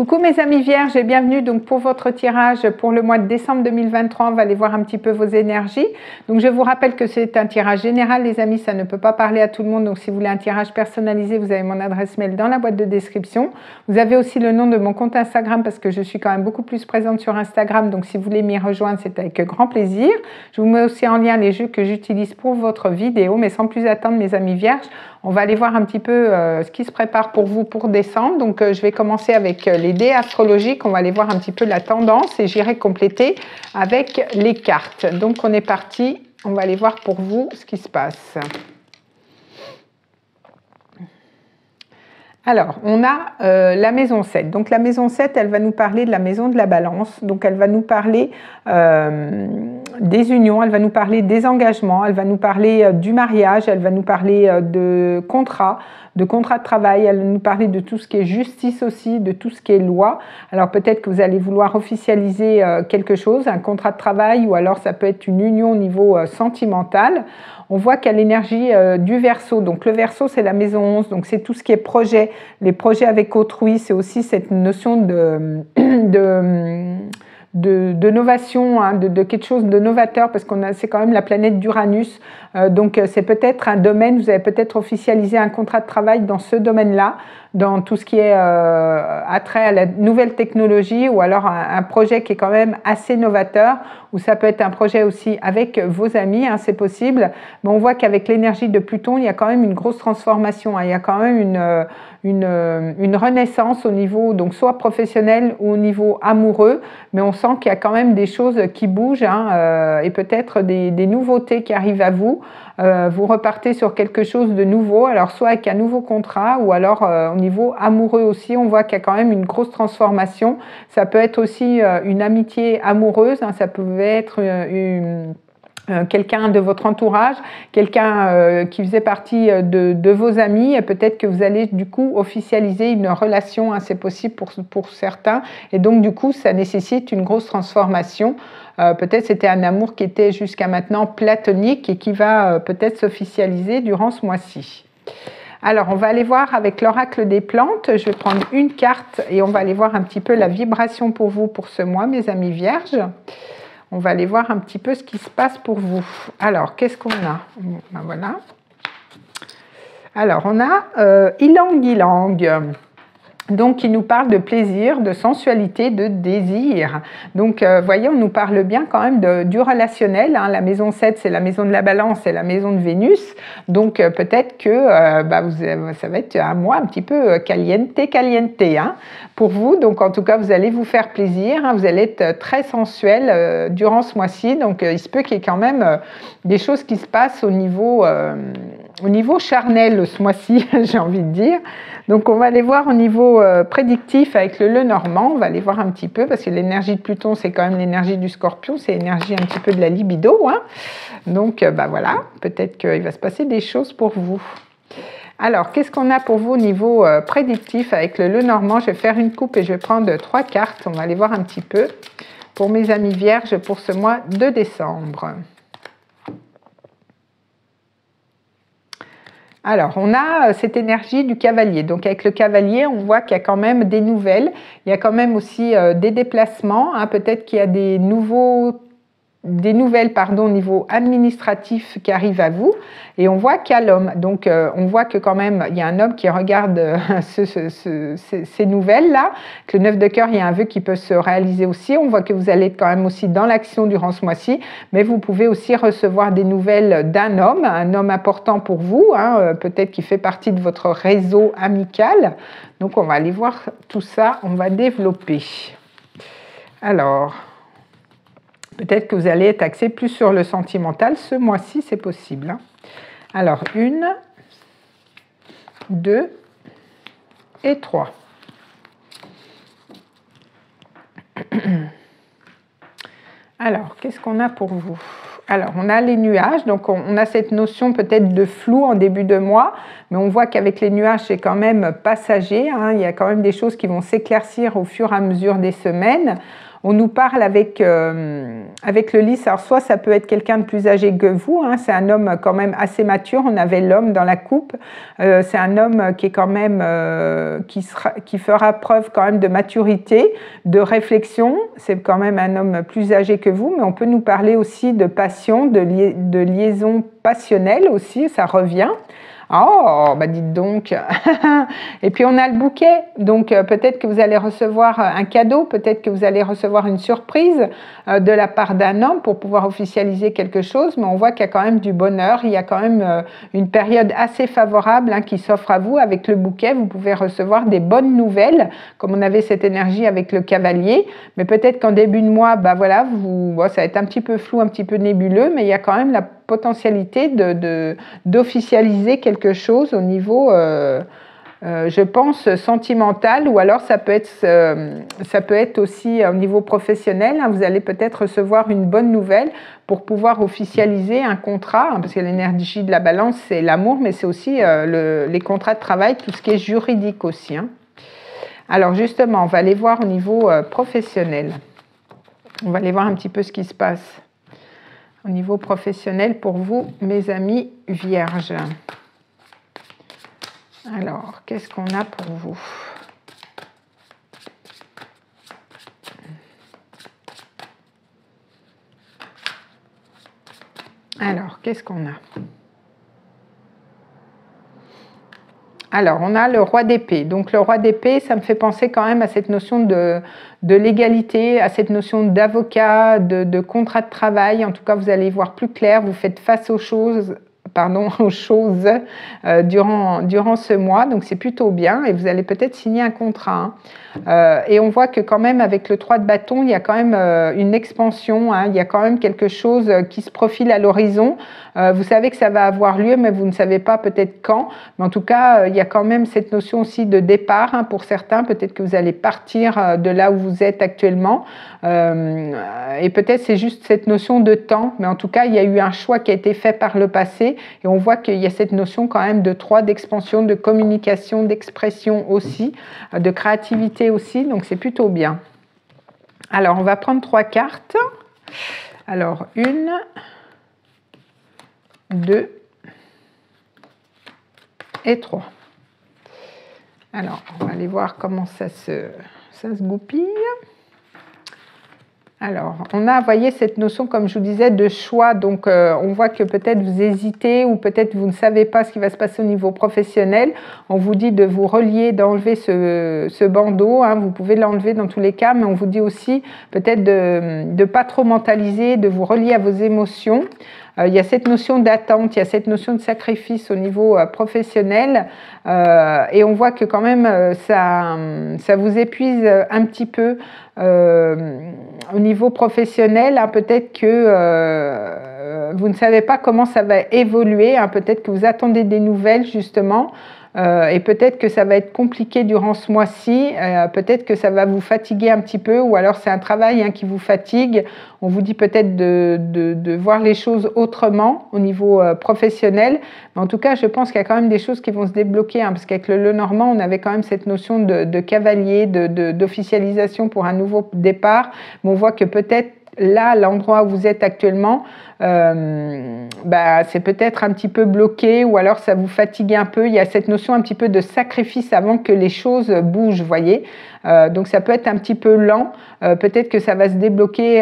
Coucou mes amis vierges et bienvenue donc pour votre tirage pour le mois de décembre 2023. On va aller voir un petit peu vos énergies. Donc je vous rappelle que c'est un tirage général les amis, ça ne peut pas parler à tout le monde. Donc si vous voulez un tirage personnalisé, vous avez mon adresse mail dans la boîte de description. Vous avez aussi le nom de mon compte Instagram parce que je suis quand même beaucoup plus présente sur Instagram. Donc si vous voulez m'y rejoindre, c'est avec grand plaisir. Je vous mets aussi en lien les jeux que j'utilise pour votre vidéo. Mais sans plus attendre mes amis vierges, on va aller voir un petit peu ce qui se prépare pour vous pour décembre. Donc je vais commencer avec les dés astrologiques. On va aller voir un petit peu la tendance et j'irai compléter avec les cartes. Donc on est parti. On va aller voir pour vous ce qui se passe. Alors, on a la maison 7. Donc, la maison 7, elle va nous parler de la maison de la balance. Donc, elle va nous parler des unions, elle va nous parler des engagements, elle va nous parler du mariage, elle va nous parler de contrat de travail, elle va nous parler de tout ce qui est justice aussi, de tout ce qui est loi. Alors, peut-être que vous allez vouloir officialiser quelque chose, un contrat de travail, ou alors ça peut être une union au niveau sentimental. On voit qu'il y a l'énergie du Verseau. Donc le Verseau, c'est la maison 11. Donc c'est tout ce qui est projet. Les projets avec autrui, c'est aussi cette notion de novation, hein, de quelque chose de novateur, parce c'est quand même la planète d'Uranus. Donc c'est peut-être un domaine, vous avez peut-être officialisé un contrat de travail dans ce domaine-là, dans tout ce qui est attrait à la nouvelle technologie, ou alors un projet qui est quand même assez novateur, ou ça peut être un projet aussi avec vos amis, hein, c'est possible. Mais on voit qu'avec l'énergie de Pluton, il y a quand même une grosse transformation, hein, il y a quand même une renaissance au niveau, donc soit professionnel ou au niveau amoureux, mais on sent qu'il y a quand même des choses qui bougent, hein, et peut-être des nouveautés qui arrivent à vous. Vous repartez sur quelque chose de nouveau, alors soit avec un nouveau contrat, ou alors au niveau amoureux aussi, on voit qu'il y a quand même une grosse transformation. Ça peut être aussi une amitié amoureuse, hein, ça peut être quelqu'un de votre entourage, quelqu'un qui faisait partie de vos amis, et peut-être que vous allez du coup officialiser une relation, hein, c'est possible pour certains, et donc du coup ça nécessite une grosse transformation. Peut-être c'était un amour qui était jusqu'à maintenant platonique et qui va peut-être s'officialiser durant ce mois-ci. Alors, on va aller voir avec l'oracle des plantes. Je vais prendre une carte et on va aller voir un petit peu la vibration pour vous pour ce mois, mes amis vierges. On va aller voir un petit peu ce qui se passe pour vous. Alors, qu'est-ce qu'on a? Ben voilà. Alors, on a Ylang Ylang. Donc, il nous parle de plaisir, de sensualité, de désir. Donc, voyez, on nous parle bien quand même du relationnel. Hein. La maison 7, c'est la maison de la balance, c'est la maison de Vénus. Donc, peut-être que ça va être un mois un petit peu caliente, hein, pour vous. Donc, en tout cas, vous allez vous faire plaisir. Hein. Vous allez être très sensuel durant ce mois-ci. Donc, il se peut qu'il y ait quand même des choses qui se passent au niveau charnel ce mois-ci, j'ai envie de dire. Donc, on va aller voir au niveau prédictif avec le Lenormand. On va aller voir un petit peu, parce que l'énergie de Pluton, c'est quand même l'énergie du Scorpion. C'est l'énergie un petit peu de la libido. Hein. Donc, voilà, peut-être qu'il va se passer des choses pour vous. Alors, qu'est-ce qu'on a pour vous au niveau prédictif avec le Lenormand? Je vais faire une coupe et je vais prendre 3 cartes. On va aller voir un petit peu pour mes amis vierges pour ce mois de décembre. Alors, on a cette énergie du cavalier. Donc, avec le cavalier, on voit qu'il y a quand même des nouvelles. Il y a quand même aussi des déplacements. Hein. Peut-être qu'il y a des nouvelles au niveau administratif qui arrivent à vous. Et on voit qu'il y a l'homme. Donc, on voit que quand même, il y a un homme qui regarde ces nouvelles-là. Que le 9 de cœur, il y a un vœu qui peut se réaliser aussi. On voit que vous allez être quand même aussi dans l'action durant ce mois-ci. Mais vous pouvez aussi recevoir des nouvelles d'un homme, un homme important pour vous. Hein, peut-être qui fait partie de votre réseau amical. Donc, on va aller voir tout ça. On va développer. Alors, peut-être que vous allez être axé plus sur le sentimental. Ce mois-ci, c'est possible. Hein. Alors, 1, 2 et 3. Alors, qu'est-ce qu'on a pour vous? Alors, on a les nuages. Donc, on a cette notion peut-être de flou en début de mois. Mais on voit qu'avec les nuages, c'est quand même passager. Hein. Il y a quand même des choses qui vont s'éclaircir au fur et à mesure des semaines. On nous parle avec le lys, alors soit ça peut être quelqu'un de plus âgé que vous, hein, c'est un homme quand même assez mature, on avait l'homme dans la coupe, c'est un homme qui est quand même, qui fera preuve quand même de maturité, de réflexion, c'est quand même un homme plus âgé que vous, mais on peut nous parler aussi de passion, de liaison passionnelle aussi, ça revient. Oh, bah dites donc. Et puis on a le bouquet, donc peut-être que vous allez recevoir un cadeau, peut-être que vous allez recevoir une surprise de la part d'un homme pour pouvoir officialiser quelque chose, mais on voit qu'il y a quand même du bonheur, il y a quand même une période assez favorable hein, qui s'offre à vous avec le bouquet. Vous pouvez recevoir des bonnes nouvelles, comme on avait cette énergie avec le cavalier, mais peut-être qu'en début de mois, bah voilà, ça va être un petit peu flou, un petit peu nébuleux, mais il y a quand même la potentialité d'officialiser quelque chose au niveau, je pense, sentimental, ou alors ça peut être aussi au niveau professionnel. Hein, vous allez peut-être recevoir une bonne nouvelle pour pouvoir officialiser un contrat, hein, parce que l'énergie de la balance, c'est l'amour, mais c'est aussi les contrats de travail, tout ce qui est juridique aussi. Hein. Alors justement, on va aller voir au niveau professionnel. On va aller voir un petit peu ce qui se passe au niveau professionnel pour vous, mes amis vierges. Alors, qu'est-ce qu'on a pour vous? Alors, qu'est-ce qu'on a? Alors, on a le roi d'épée. Donc, le roi d'épée, ça me fait penser quand même à cette notion de l'égalité, à cette notion d'avocat, de contrat de travail. En tout cas, vous allez y voir plus clair. Vous faites face aux choses durant ce mois, donc c'est plutôt bien, et vous allez peut-être signer un contrat. Hein. Et on voit que quand même avec le 3 de bâton, il y a quand même une expansion, hein, il y a quand même quelque chose qui se profile à l'horizon. Vous savez que ça va avoir lieu, mais vous ne savez pas peut-être quand. Mais en tout cas, il y a quand même cette notion aussi de départ hein, pour certains. Peut-être que vous allez partir de là où vous êtes actuellement. Et peut-être c'est juste cette notion de temps. Mais en tout cas, il y a eu un choix qui a été fait par le passé. Et on voit qu'il y a cette notion quand même de 3, d'expansion, de communication, d'expression aussi, de créativité aussi. Donc c'est plutôt bien. Alors, on va prendre 3 cartes. Alors, 1... 2 et 3. Alors, on va aller voir comment ça se goupille. Alors, on a, vous voyez, cette notion, comme je vous disais, de choix. Donc, on voit que peut-être vous hésitez ou peut-être vous ne savez pas ce qui va se passer au niveau professionnel. On vous dit de vous relier, d'enlever ce bandeau. Hein, vous pouvez l'enlever dans tous les cas, mais on vous dit aussi peut-être de ne pas trop mentaliser, de vous relier à vos émotions. Il y a cette notion d'attente, il y a cette notion de sacrifice au niveau professionnel et on voit que quand même ça vous épuise un petit peu au niveau professionnel. Hein, peut-être que vous ne savez pas comment ça va évoluer, hein, peut-être que vous attendez des nouvelles justement. Et peut-être que ça va être compliqué durant ce mois-ci, peut-être que ça va vous fatiguer un petit peu, ou alors c'est un travail hein, qui vous fatigue. On vous dit peut-être de voir les choses autrement au niveau professionnel. Mais en tout cas, je pense qu'il y a quand même des choses qui vont se débloquer, hein, parce qu'avec le Lenormand, on avait quand même cette notion de cavalier, d'officialisation pour un nouveau départ. Mais on voit que peut-être là, l'endroit où vous êtes actuellement, c'est peut-être un petit peu bloqué ou alors ça vous fatigue un peu. Il y a cette notion un petit peu de sacrifice avant que les choses bougent, vous voyez. Donc ça peut être un petit peu lent. Peut-être que ça va se débloquer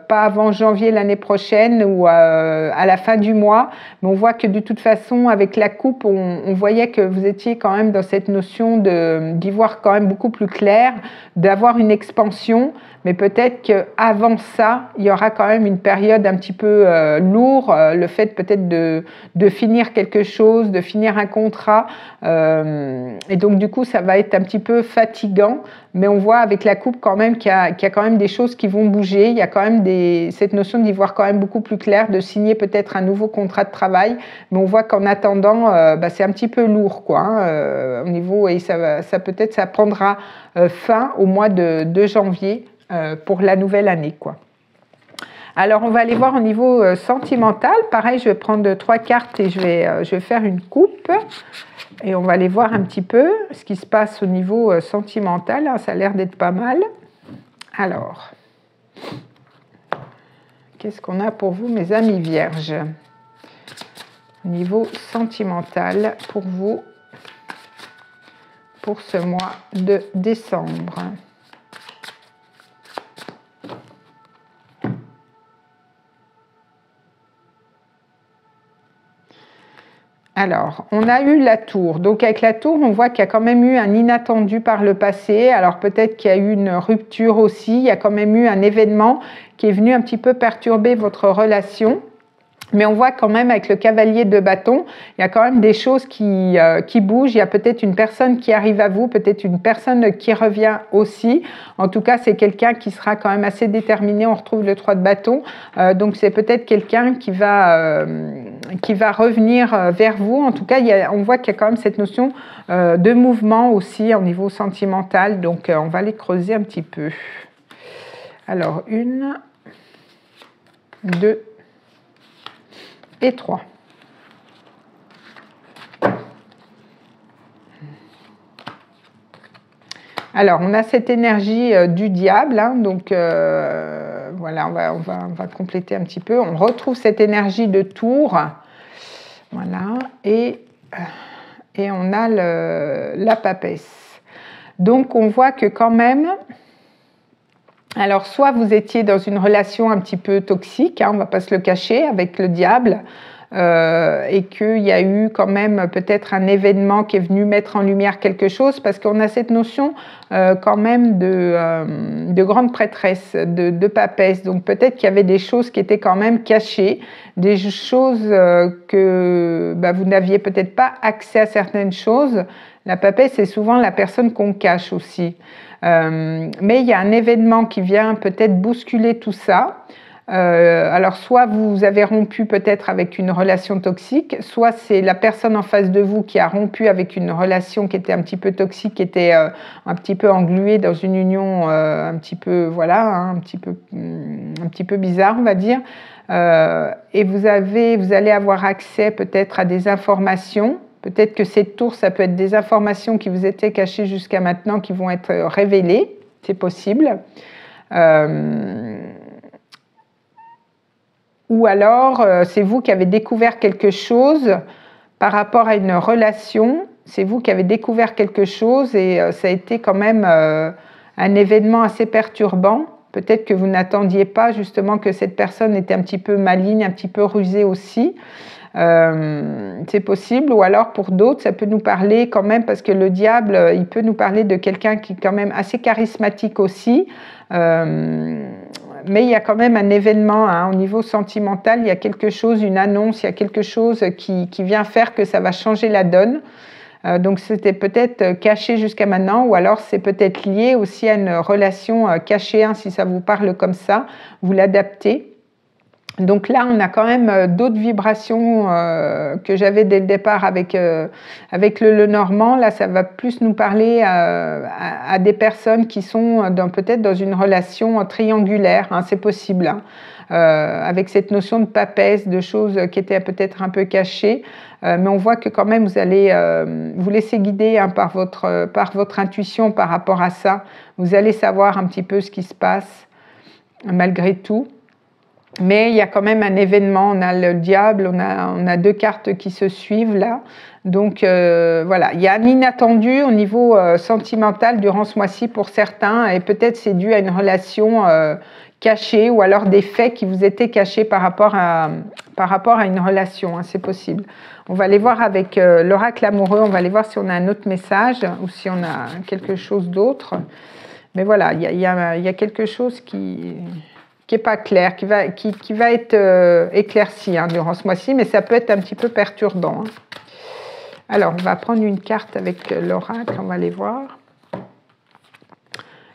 pas avant janvier l'année prochaine ou à la fin du mois. Mais on voit que de toute façon, avec la coupe, on voyait que vous étiez quand même dans cette notion d'y voir quand même beaucoup plus clair, d'avoir une expansion. Mais peut-être qu'avant ça, il y aura quand même une période un petit peu lourde, le fait peut-être de finir quelque chose, de finir un contrat. Et donc du coup, ça va être un petit peu fatigant. Mais on voit avec la coupe quand même qu'il y a quand même des choses qui vont bouger. Il y a quand même cette notion d'y voir quand même beaucoup plus clair, de signer peut-être un nouveau contrat de travail. Mais on voit qu'en attendant, c'est un petit peu lourd, quoi, hein, au niveau, et ça peut-être ça prendra fin au mois de janvier pour la nouvelle année, quoi. Alors, on va aller voir au niveau sentimental. Pareil, je vais prendre 3 cartes et je vais faire une coupe. Et on va aller voir un petit peu ce qui se passe au niveau sentimental. Ça a l'air d'être pas mal. Alors, Qu'est-ce qu'on a pour vous, mes amis vierges? Niveau sentimental pour vous, pour ce mois de décembre. Alors, on a eu la tour. Donc, avec la tour, on voit qu'il y a quand même eu un inattendu par le passé. Alors, peut-être qu'il y a eu une rupture aussi. Il y a quand même eu un événement qui est venu un petit peu perturber votre relation. Mais on voit quand même avec le cavalier de bâton, il y a quand même des choses qui bougent. Il y a peut-être une personne qui arrive à vous, peut-être une personne qui revient aussi. En tout cas, c'est quelqu'un qui sera quand même assez déterminé. On retrouve le 3 de bâton. Donc, c'est peut-être quelqu'un qui va revenir vers vous. En tout cas, on voit qu'il y a quand même cette notion de mouvement aussi au niveau sentimental. Donc, on va les creuser un petit peu. Alors, 1, 2 et 3. Alors, on a cette énergie du diable, hein, donc voilà, on va compléter un petit peu. On retrouve cette énergie de tour, voilà, et on a la papesse. Donc, on voit que quand même, alors soit vous étiez dans une relation un petit peu toxique, hein, on ne va pas se le cacher, avec le diable, et qu'il y a eu quand même peut-être un événement qui est venu mettre en lumière quelque chose, parce qu'on a cette notion quand même de grande prêtresse, de papesse. Donc peut-être qu'il y avait des choses qui étaient quand même cachées, des choses que vous n'aviez peut-être pas accès à certaines choses. La papesse, c'est souvent la personne qu'on cache aussi. Mais il y a un événement qui vient peut-être bousculer tout ça. Alors soit vous avez rompu peut-être avec une relation toxique, soit c'est la personne en face de vous qui a rompu avec une relation qui était un petit peu toxique, qui était un petit peu engluée dans une union un petit peu, voilà, hein, un petit peu bizarre, on va dire. Et vous allez avoir accès peut-être à des informations. Peut-être que cette tour, ça peut être des informations qui vous étaient cachées jusqu'à maintenant, qui vont être révélées, c'est possible. Ou alors, c'est vous qui avez découvert quelque chose par rapport à une relation, c'est vous qui avez découvert quelque chose et ça a été quand même un événement assez perturbant. Peut-être que vous n'attendiez pas justement que cette personne était un petit peu maligne, un petit peu rusée aussi. C'est possible, ou alors pour d'autres ça peut nous parler quand même, parce que le diable il peut nous parler de quelqu'un qui est quand même assez charismatique aussi, mais il y a quand même un événement hein, au niveau sentimental, il y a quelque chose, une annonce, il y a quelque chose qui vient faire que ça va changer la donne. Donc c'était peut-être caché jusqu'à maintenant, ou alors c'est peut-être lié aussi à une relation cachée, hein, si ça vous parle comme ça, vous l'adaptez. Donc là, on a quand même d'autres vibrations que j'avais dès le départ avec le Normand. Là, ça va plus nous parler à des personnes qui sont peut-être dans une relation triangulaire, hein, c'est possible, hein, avec cette notion de papesse, de choses qui étaient peut-être un peu cachées. Mais on voit que quand même, vous allez vous laisser guider hein, par votre intuition par rapport à ça. Vous allez savoir un petit peu ce qui se passe malgré tout. Mais il y a quand même un événement, on a le diable, on a deux cartes qui se suivent là. Donc voilà, il y a un inattendu au niveau sentimental durant ce mois-ci pour certains, et peut-être c'est dû à une relation cachée, ou alors des faits qui vous étaient cachés par rapport à une relation, hein, c'est possible. On va aller voir avec l'oracle amoureux, on va aller voir si on a un autre message ou si on a quelque chose d'autre. Mais voilà, il y a quelque chose qui n'est pas clair, qui va être éclairci hein, durant ce mois-ci, mais ça peut être un petit peu perturbant. Hein. Alors, on va prendre une carte avec l'oracle, on va aller voir.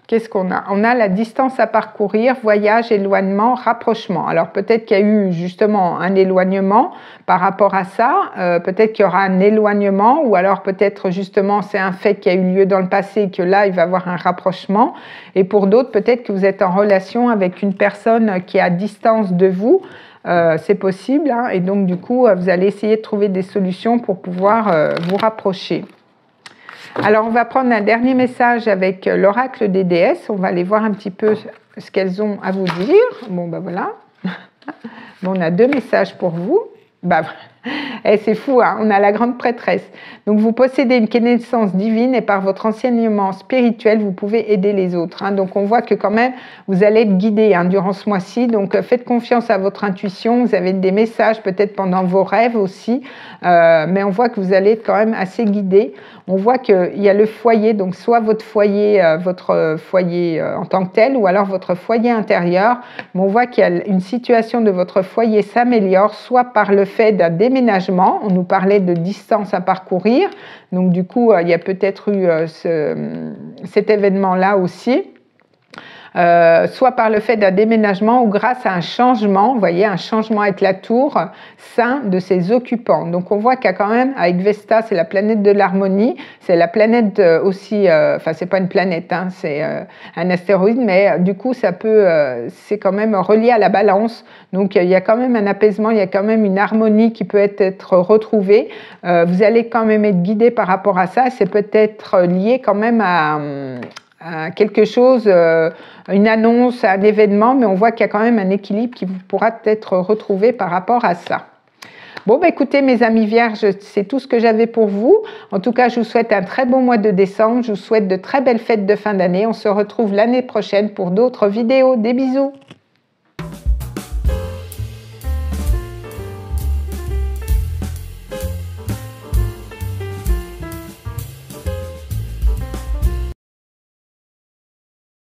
Qu'est-ce qu'on a? On a la distance à parcourir, voyage, éloignement, rapprochement. Alors, peut-être qu'il y a eu justement un éloignement par rapport à ça. Peut-être qu'il y aura un éloignement, ou alors peut-être justement c'est un fait qui a eu lieu dans le passé et que là, il va y avoir un rapprochement. Et pour d'autres, peut-être que vous êtes en relation avec une personne qui est à distance de vous. C'est possible. Hein, et donc, du coup, vous allez essayer de trouver des solutions pour pouvoir vous rapprocher. Alors, on va prendre un dernier message avec l'oracle des déesses. On va aller voir un petit peu ce qu'elles ont à vous dire. Bon, ben voilà. Bon, on a 2 messages pour vous. Bah, c'est fou, hein, on a la grande prêtresse. Donc, vous possédez une connaissance divine et par votre enseignement spirituel, vous pouvez aider les autres. Hein. Donc, on voit que quand même, vous allez être guidé hein, durant ce mois-ci. Donc, faites confiance à votre intuition. Vous avez des messages peut-être pendant vos rêves aussi. Mais on voit que vous allez être quand même assez guidé. On voit qu'il y a le foyer, donc soit votre foyer en tant que tel, ou alors votre foyer intérieur. Mais on voit qu'il y a une situation de votre foyer s'améliore, soit par le fait d'un déménagement. On nous parlait de distance à parcourir. Donc du coup, il y a peut-être eu cet événement-là aussi. Soit par le fait d'un déménagement ou grâce à un changement, vous voyez, un changement avec la tour, sein de ses occupants. Donc on voit qu'il y a quand même, avec Vesta, c'est la planète de l'harmonie, c'est la planète aussi, enfin c'est pas une planète, hein, c'est un astéroïde, mais du coup ça peut, c'est quand même relié à la balance. Donc il y a quand même un apaisement, il y a quand même une harmonie qui peut être retrouvée. Vous allez quand même être guidé par rapport à ça, c'est peut-être lié quand même à quelque chose, une annonce, un événement, mais on voit qu'il y a quand même un équilibre qui pourra être retrouvé par rapport à ça. Bon, bah écoutez, mes amis vierges, c'est tout ce que j'avais pour vous. En tout cas, je vous souhaite un très bon mois de décembre. Je vous souhaite de très belles fêtes de fin d'année. On se retrouve l'année prochaine pour d'autres vidéos. Des bisous!